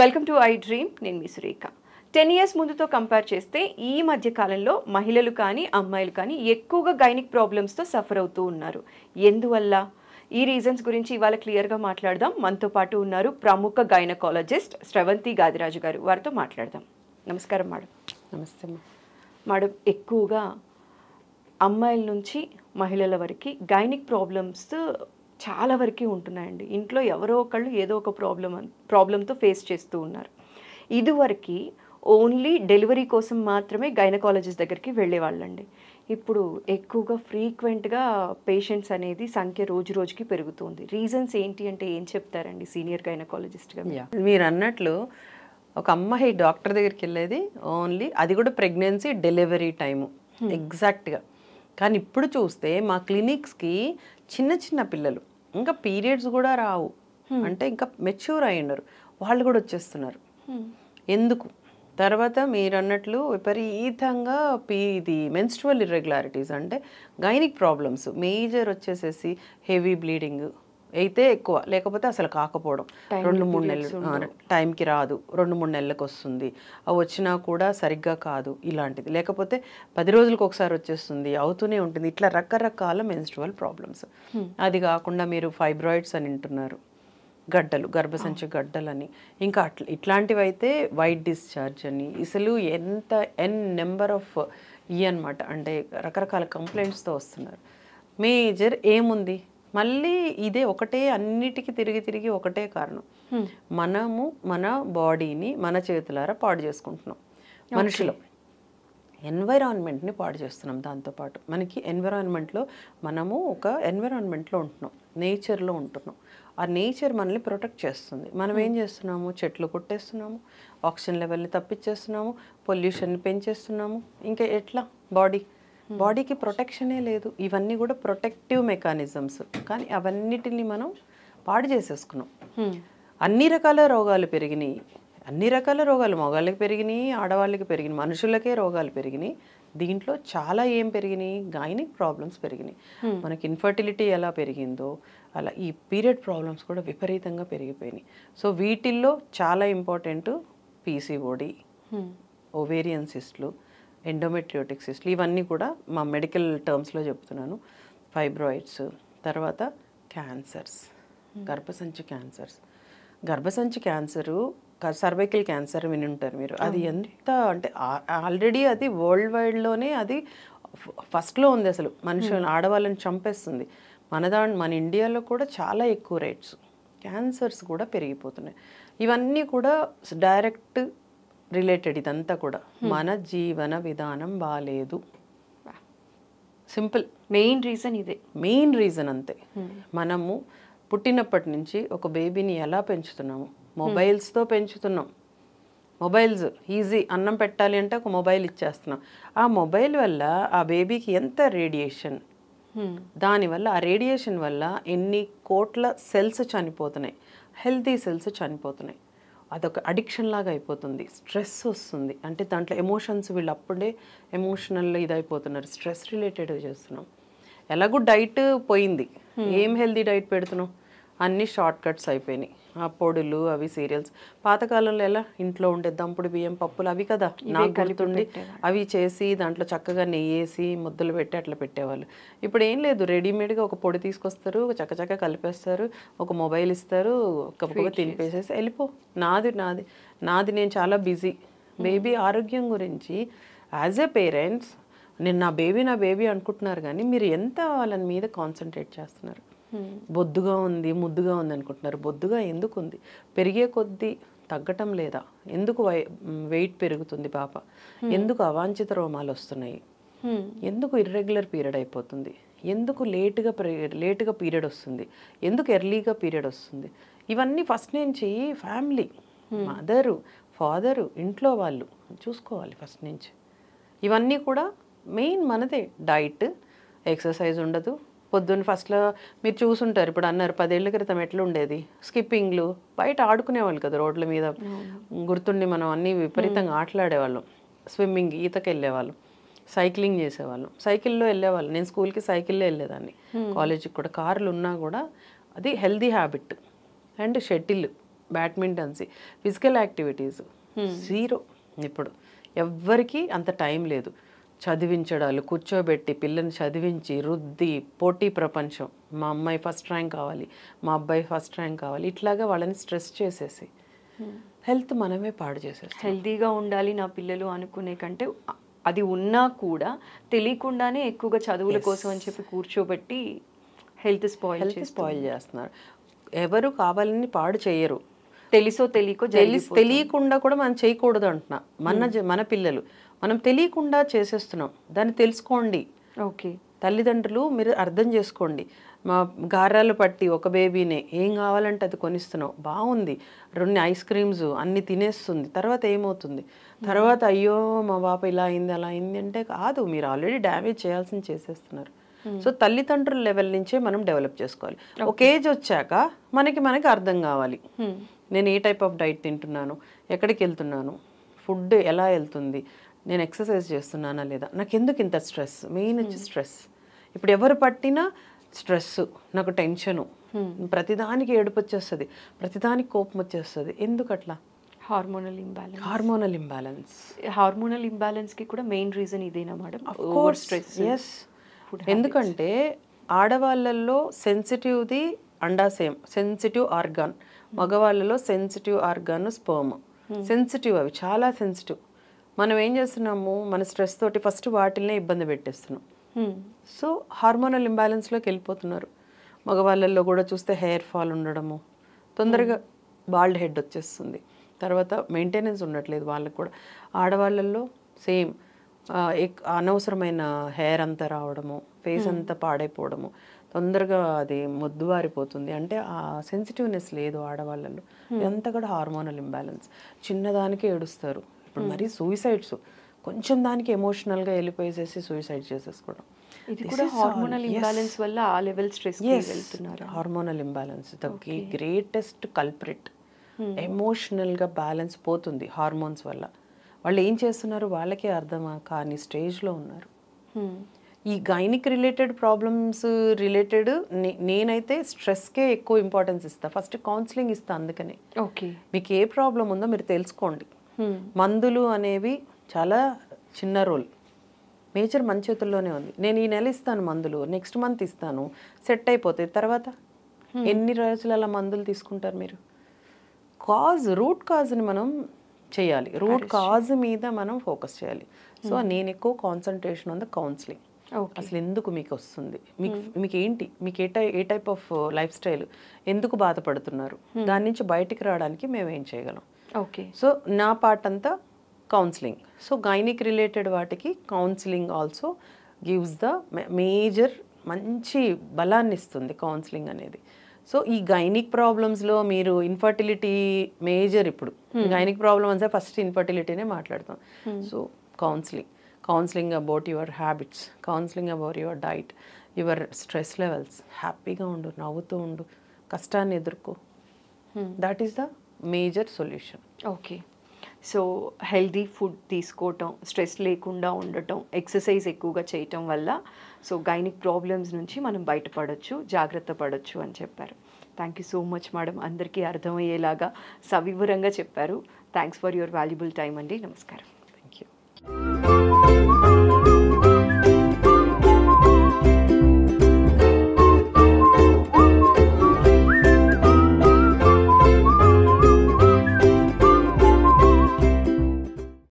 Welcome to I dream. నేను మీ Surekha. 10 years ముందుతో compare చేస్తే ఈ మధ్య కాలంలో మహిళలు కానీ అమ్మాయిలు కానీ ఎక్కువగా గైనిక్ ప్రాబ్లమ్స్తో సఫర్ అవుతూ ఉన్నారు. ఎందువల్ల? ఈ రీజన్స్ గురించి ఇవాళ క్లియర్గా మాట్లాడదాం. మనతో పాటు ఉన్నారు ప్రముఖ గైనకాలజిస్ట్ శ్రవంతి గాదిరాజు గారు. వారితో మాట్లాడదాం. నమస్కారం మేడం. నమస్తే మేడం, ఎక్కువగా అమ్మాయిల నుంచి మహిళల వరకు గైనిక్ ప్రాబ్లమ్స్ చాలా వరకు ఉంటున్నాయండి. ఇంట్లో ఎవరో ఒకళ్ళు ఏదో ఒక ప్రాబ్లంతో ఫేస్ చేస్తూ ఉన్నారు. ఇదివరకు ఓన్లీ డెలివరీ కోసం మాత్రమే గైనకాలజిస్ట్ దగ్గరికి వెళ్ళేవాళ్ళండి. ఇప్పుడు ఎక్కువగా ఫ్రీక్వెంట్గా పేషెంట్స్ అనేది సంఖ్య రోజు రోజుకి పెరుగుతుంది. రీజన్స్ ఏంటి అంటే ఏం చెప్తారండి సీనియర్ గైనకాలజిస్ట్గా? మీరు అన్నట్లు ఒక అమ్మాయి డాక్టర్ దగ్గరికి వెళ్ళేది ఓన్లీ అది కూడా ప్రెగ్నెన్సీ డెలివరీ టైము ఎగ్జాక్ట్గా. కానీ ఇప్పుడు చూస్తే మా క్లినిక్స్కి చిన్న చిన్న పిల్లలు ఇంకా పీరియడ్స్ కూడా రావు, అంటే ఇంకా మెచ్యూర్ అయ్యున్నారు, వాళ్ళు కూడా వచ్చేస్తున్నారు. ఎందుకు? తర్వాత మీరు అన్నట్లు విపరీతంగా ఇది మెన్స్ట్రువల్ ఇర్రెగ్యులారిటీస్ అంటే గైనిక్ ప్రాబ్లమ్స్ మేజర్ వచ్చేసేసి హెవీ బ్లీడింగ్ అయితే ఎక్కువ, లేకపోతే అసలు కాకపోవడం, 2-3 నెలలు టైంకి రాదు, 2-3 నెలలకు వస్తుంది, అవి వచ్చినా కూడా సరిగ్గా కాదు ఇలాంటిది, లేకపోతే 10 రోజులకు ఒకసారి వచ్చేస్తుంది, అవుతూనే ఉంటుంది. ఇట్లా రకరకాల మెన్స్ట్రువల్ ప్రాబ్లమ్స్. అది కాకుండా మీరు ఫైబ్రాయిడ్స్ అని వింటున్నారు, గడ్డలు, గర్భసంచి గడ్డలని, ఇంకా ఇట్లాంటివి అయితే వైట్ డిశ్చార్జ్ అని, అసలు నెంబర్ ఆఫ్ అనమాట, అంటే రకరకాల కంప్లైంట్స్తో వస్తున్నారు. మేజర్ ఏముంది, మళ్ళీ ఇదే ఒకటే, అన్నిటికీ తిరిగి ఒకటే కారణం, మనము మన బాడీని మన చేతులారా పాడు చేసుకుంటున్నాం. మనుషులు ఎన్వైరాన్మెంట్ని పాడు చేస్తున్నాం. దాంతోపాటు మనకి ఎన్విరాన్మెంట్లో మనము ఒక ఎన్విరాన్మెంట్లో ఉంటున్నాం, నేచర్లో ఉంటున్నాం. ఆ నేచర్ మనల్ని ప్రొటెక్ట్ చేస్తుంది. మనం ఏం చేస్తున్నాము? చెట్లు కొట్టేస్తున్నాము, ఆక్సిజన్ లెవెల్ని తప్పించేస్తున్నాము, పొల్యూషన్ని పెంచేస్తున్నాము. ఇంకా ఎట్లా బాడీకి ప్రొటెక్షనే లేదు. ఇవన్నీ కూడా ప్రొటెక్టివ్ మెకానిజమ్స్, కానీ అవన్నిటిని మనం పాడు చేసేసుకున్నాం. అన్ని రకాల రోగాలు పెరిగినాయి, మగవాళ్ళకి పెరిగినాయి, ఆడవాళ్ళకి పెరిగినాయి, మనుషులకే రోగాలు పెరిగినాయి. దీంట్లో చాలా ఏం పెరిగినాయి? గైనిక్ ప్రాబ్లమ్స్ పెరిగినాయి. మనకి ఇన్ఫర్టిలిటీ ఎలా పెరిగిందో అలా ఈ పీరియడ్ ప్రాబ్లమ్స్ కూడా విపరీతంగా పెరిగిపోయినాయి. సో వీటిల్లో చాలా ఇంపార్టెంట్ పీసీఓడి, ఓవేరియన్ సిస్ట్లు, ఎండోమెట్రియోటిక్ సిస్ట్లు, ఇవన్నీ కూడా మా మెడికల్ టర్మ్స్లో చెప్తున్నాను. ఫైబ్రాయిడ్స్, తర్వాత క్యాన్సర్స్, గర్భసంచి క్యాన్సరు, సర్వైకల్ క్యాన్సర్ విని ఉంటారు మీరు. అది ఎంత అంటే ఆల్రెడీ అది వరల్డ్ వైడ్లోనే అది ఫస్ట్లో ఉంది. అసలు మనుషులను, ఆడవాళ్ళని చంపేస్తుంది. మన ఇండియాలో కూడా చాలా ఎక్కువ రేట్స్, క్యాన్సర్స్ కూడా పెరిగిపోతున్నాయి. ఇవన్నీ కూడా డైరెక్ట్ రిలేటెడ్. ఇదంతా కూడా మన జీవన విధానం బాలేదు. సింపుల్ మెయిన్ రీజన్ అంతే. మనము పుట్టినప్పటి నుంచి ఒక బేబీని ఎలా పెంచుతున్నాము? మొబైల్స్తో పెంచుతున్నాం. మొబైల్స్ ఈజీ, అన్నం పెట్టాలి అంటే ఒక మొబైల్ ఇచ్చేస్తున్నాం. ఆ మొబైల్ వల్ల ఆ బేబీకి ఎంత రేడియేషన్, దానివల్ల ఆ రేడియేషన్ వల్ల ఎన్ని కోట్ల సెల్స్ చనిపోతున్నాయి, హెల్తీ సెల్స్ చనిపోతున్నాయి. అదొక అడిక్షన్ లాగా అయిపోతుంది. స్ట్రెస్ వస్తుంది, అంటే దాంట్లో ఎమోషన్స్, వీళ్ళు అప్పుడే ఎమోషనల్ ఇదైపోతున్నారు. స్ట్రెస్ రిలేటెడ్ చేస్తున్నాం. ఎలాగూ డైట్ పోయింది, ఏం హెల్తీ డైట్ పెడుతున్నాం? అన్నీ షార్ట్ కట్స్ అయిపోయినాయి. ఆ పొడులు, అవి సీరియల్స్. పాతకాలంలో ఎలా ఇంట్లో ఉండే దంపుడు బియ్యం, పప్పులు, అవి కదా నాకు గుర్తుండి, అవి చేసి దాంట్లో చక్కగా నెయ్యేసి ముద్దలు పెట్టి అట్లా పెట్టేవాళ్ళు. ఇప్పుడు ఏం లేదు, రెడీమేడ్గా ఒక పొడి తీసుకొస్తారు, చక్కచక్క కలిపేస్తారు, ఒక మొబైల్ ఇస్తారు, ఒక తినిపేసేసి వెళ్ళిపో. నాది నేను చాలా బిజీ. బేబీ ఆరోగ్యం గురించి యాజ్ ఏ పేరెంట్స్ నేను నా బేబీ అనుకుంటున్నారు, కానీ మీరు ఎంత వాళ్ళని మీద కాన్సన్ట్రేట్ చేస్తున్నారు? బొద్దుగా ఉంది, ముద్దుగా ఉంది అనుకుంటున్నారు. బొద్దుగా ఎందుకు ఉంది? పెరిగే కొద్దీ తగ్గటం లేదా? ఎందుకు వెయిట్ పెరుగుతుంది పాప? ఎందుకు అవాంఛిత రోమాలు వస్తున్నాయి? ఎందుకు ఇర్రెగ్యులర్ పీరియడ్ అయిపోతుంది? ఎందుకు లేటుగా పీరియడ్ వస్తుంది? ఎందుకు ఎర్లీగా పీరియడ్ వస్తుంది? ఇవన్నీ ఫస్ట్ నుంచి ఫ్యామిలీ, మదరు, ఫాదరు, ఇంట్లో వాళ్ళు చూసుకోవాలి ఫస్ట్ నుంచి. ఇవన్నీ కూడా మెయిన్ మనదే. డైట్, ఎక్సర్సైజ్ ఉండదు. పొద్దున్న ఫస్ట్లో మీరు చూసుంటారు, ఇప్పుడు అన్నారు 10 ఏళ్ల క్రితం ఎట్లా ఉండేది? స్కిప్పింగ్లు, బయట ఆడుకునేవాళ్ళు కదా రోడ్ల మీద. గుర్తుండి మనం అన్నీ విపరీతంగా ఆటలాడేవాళ్ళం. స్విమ్మింగ్, ఈతకి వెళ్ళేవాళ్ళం, సైక్లింగ్ చేసేవాళ్ళం, సైకిల్లో వెళ్ళేవాళ్ళం. నేను స్కూల్కి సైకిల్లో వెళ్ళేదాన్ని, కాలేజీకి కూడా. కార్లు ఉన్నా కూడా అది healthy habit. And shuttle, badmintons, physical activities zero. ఇప్పుడు ఎవ్వరికీ అంత టైం లేదు. చదివించడాలు, కూర్చోబెట్టి పిల్లని చదివించి రుద్ది పోటీ ప్రపంచం, మా అమ్మాయి ఫస్ట్ ర్యాంక్ కావాలి, మా అబ్బాయి ఫస్ట్ ర్యాంక్ కావాలి, ఇట్లాగా వాళ్ళని స్ట్రెస్ చేసేసి హెల్త్ మనమే పాడు చేసేస్తాం. హెల్తీగా ఉండాలి నా పిల్లలు అనుకునే కంటే అది ఉన్నా కూడా తెలియకుండానే ఎక్కువగా చదువుల కోసం అని చెప్పి కూర్చోబెట్టి హెల్త్ స్పాయిల్ చేస్తున్నారు. ఎవరు కావాలని పాడు చేయరు, తెలుసో తెలియకో తెలియకుండా కూడా మనం చేయకూడదు అంటున్నా. మన పిల్లలు మనం తెలియకుండా చేసేస్తున్నాం, దాన్ని తెలుసుకోండి. ఓకే, తల్లిదండ్రులు మీరు అర్థం చేసుకోండి. మా గారాలు పట్టి ఒక బేబీనే ఏం కావాలంటే అది కొనిస్తున్నాం, బాగుంది, 2 ఐస్ క్రీమ్స్ అన్ని తినేస్తుంది, తర్వాత ఏమవుతుంది, తర్వాత అయ్యో మా పాప ఇలా అయింది అలా అయింది అంటే కాదు, మీరు ఆల్రెడీ డ్యామేజ్ చేయాల్సింది చేసేస్తున్నారు. సో తల్లిదండ్రుల లెవెల్ నుంచే మనం డెవలప్ చేసుకోవాలి. ఒక ఏజ్ వచ్చాక మనకి అర్థం కావాలి, నేను ఏ టైప్ ఆఫ్ డైట్ తింటున్నాను, ఎక్కడికి వెళ్తున్నాను, ఫుడ్ ఎలా వెళ్తుంది, నేను ఎక్సర్సైజ్ చేస్తున్నానా లేదా, నాకు ఎందుకు ఇంత స్ట్రెస్, మెయిన్ వచ్చి స్ట్రెస్. ఇప్పుడు ఎవరు పట్టినా స్ట్రెస్, నాకు టెన్షను, ప్రతిదానికి ఏడుపు వచ్చేస్తుంది, ప్రతిదానికి కోపం వచ్చేస్తుంది. ఎందుకు అట్లా? Hormonal imbalance. హార్మోనల్ ఇంబ్యాలెన్స్కి కూడా మెయిన్ రీజన్ ఇదేనా మేడం? Over stress. ఎస్, ఎందుకంటే ఆడవాళ్ళల్లో సెన్సిటివ్ది అండాశయం, సెన్సిటివ్ ఆర్గాన్. మగవాళ్ళలో సెన్సిటివ్ ఆర్గాన్ స్పర్మ్. సెన్సిటివ్, అవి చాలా సెన్సిటివ్. మనం ఏం చేస్తున్నాము, మన స్ట్రెస్ తోటి ఫస్ట్ వాటిల్నే ఇబ్బంది పెట్టేస్తున్నాం. సో హార్మోనల్ ఇంబ్యాలెన్స్లోకి వెళ్ళిపోతున్నారు. మగవాళ్ళల్లో కూడా చూస్తే హెయిర్ ఫాల్ ఉండడము, తొందరగా బాల్డ్ హెడ్ వచ్చేస్తుంది, తర్వాత మెయింటెనెన్స్ ఉండట్లేదు వాళ్ళకు కూడా. ఆడవాళ్ళల్లో సేమ్, అనవసరమైన హెయిర్ అంతా రావడము, ఫేస్ అంతా పాడైపోవడము, తొందరగా అది మొద్దువారిపోతుంది. అంటే ఆ సెన్సిటివ్నెస్ లేదు ఆడవాళ్ళలో. ఇదంతా కూడా హార్మోనల్ ఇంబ్యాలెన్స్. చిన్నదానికి ఏడుస్తారు. ఇప్పుడు మరీ సూసైడ్స్, కొంచెం దానికి ఎమోషనల్గా వెళ్ళిపోయేసేసి సూసైడ్ చేసేసుకోవడం. ఇది కూడా హార్మోనల్ ఇంబ్యాలెన్స్ వల్ల ఆ లెవెల్ స్ట్రెస్కి వెళ్తున్నారు. Hormonal imbalance the greatest culprit. ఎమోషనల్గా బ్యాలెన్స్ పోతుంది హార్మోన్స్ వల్ల. వాళ్ళు ఏం చేస్తున్నారు వాళ్ళకే అర్థమా కానీ స్టేజ్లో ఉన్నారు. ఈ గైనిక్ రిలేటెడ్ ప్రాబ్లమ్స్ రిలేటెడ్ నేనైతే స్ట్రెస్కే ఎక్కువ ఇంపార్టెన్స్ ఇస్తాను. ఫస్ట్ కౌన్సిలింగ్ ఇస్తాను. అందుకని ఓకే, మీకు ఏ ప్రాబ్లం ఉందో మీరు తెలుసుకోండి. మందులు అనేవి చాలా చిన్న రోల్, మేజర్ మన చేతుల్లోనే ఉంది. నేను ఈ నెల ఇస్తాను మందులు, నెక్స్ట్ మంత్ ఇస్తాను, సెట్ అయిపోతాయి. తర్వాత ఎన్ని రోజులు అలా మందులు తీసుకుంటారు మీరు? రూట్ కాజ్ని మనం చేయాలి, రూట్ కాజ్ మీద మనం ఫోకస్ చేయాలి. సో నేను ఎక్కువ కాన్సన్ట్రేషన్ ఆన్ ద కౌన్సిలింగ్. అసలు ఎందుకు మీకు వస్తుంది, మీకు ఏంటి, మీకు ఏ టైప్ ఆఫ్ లైఫ్ స్టైల్, ఎందుకు బాధపడుతున్నారు, దాని నుంచి బయటికి రావడానికి మేము ఏం చేయగలం. ఓకే, సో నా పార్ట్ అంతా కౌన్సిలింగ్. సో గైనిక్ రిలేటెడ్ వాటికి counselling also gives the major, మంచి బలాన్ని ఇస్తుంది కౌన్సిలింగ్ అనేది. సో ఈ గైనిక్ ప్రాబ్లమ్స్లో మీరు ఇన్ఫర్టిలిటీ మేజర్, ఇప్పుడు గైనిక్ ప్రాబ్లమ్ అంటే ఫస్ట్ ఇన్ఫర్టిలిటీనే మాట్లాడతాం. So counselling about your habits, counselling about your diet, your stress levels. హ్యాపీగా ఉండు, నవ్వుతూ ఉండు, కష్టాన్ని ఎదుర్కో. That is the major solution. Okay, so healthy food తీసుకోవటం, స్ట్రెస్ లేకుండా ఉండటం, ఎక్సర్సైజ్ ఎక్కువగా చేయటం వల్ల సో గైనిక్ ప్రాబ్లమ్స్ నుంచి మనం బయటపడవచ్చు, జాగ్రత్త పడవచ్చు అని చెప్పారు. Thank you so much madam, అందరికీ అర్థమయ్యేలాగా సవివరంగా చెప్పారు. Thanks for your valuable time అండి. నమస్కారం.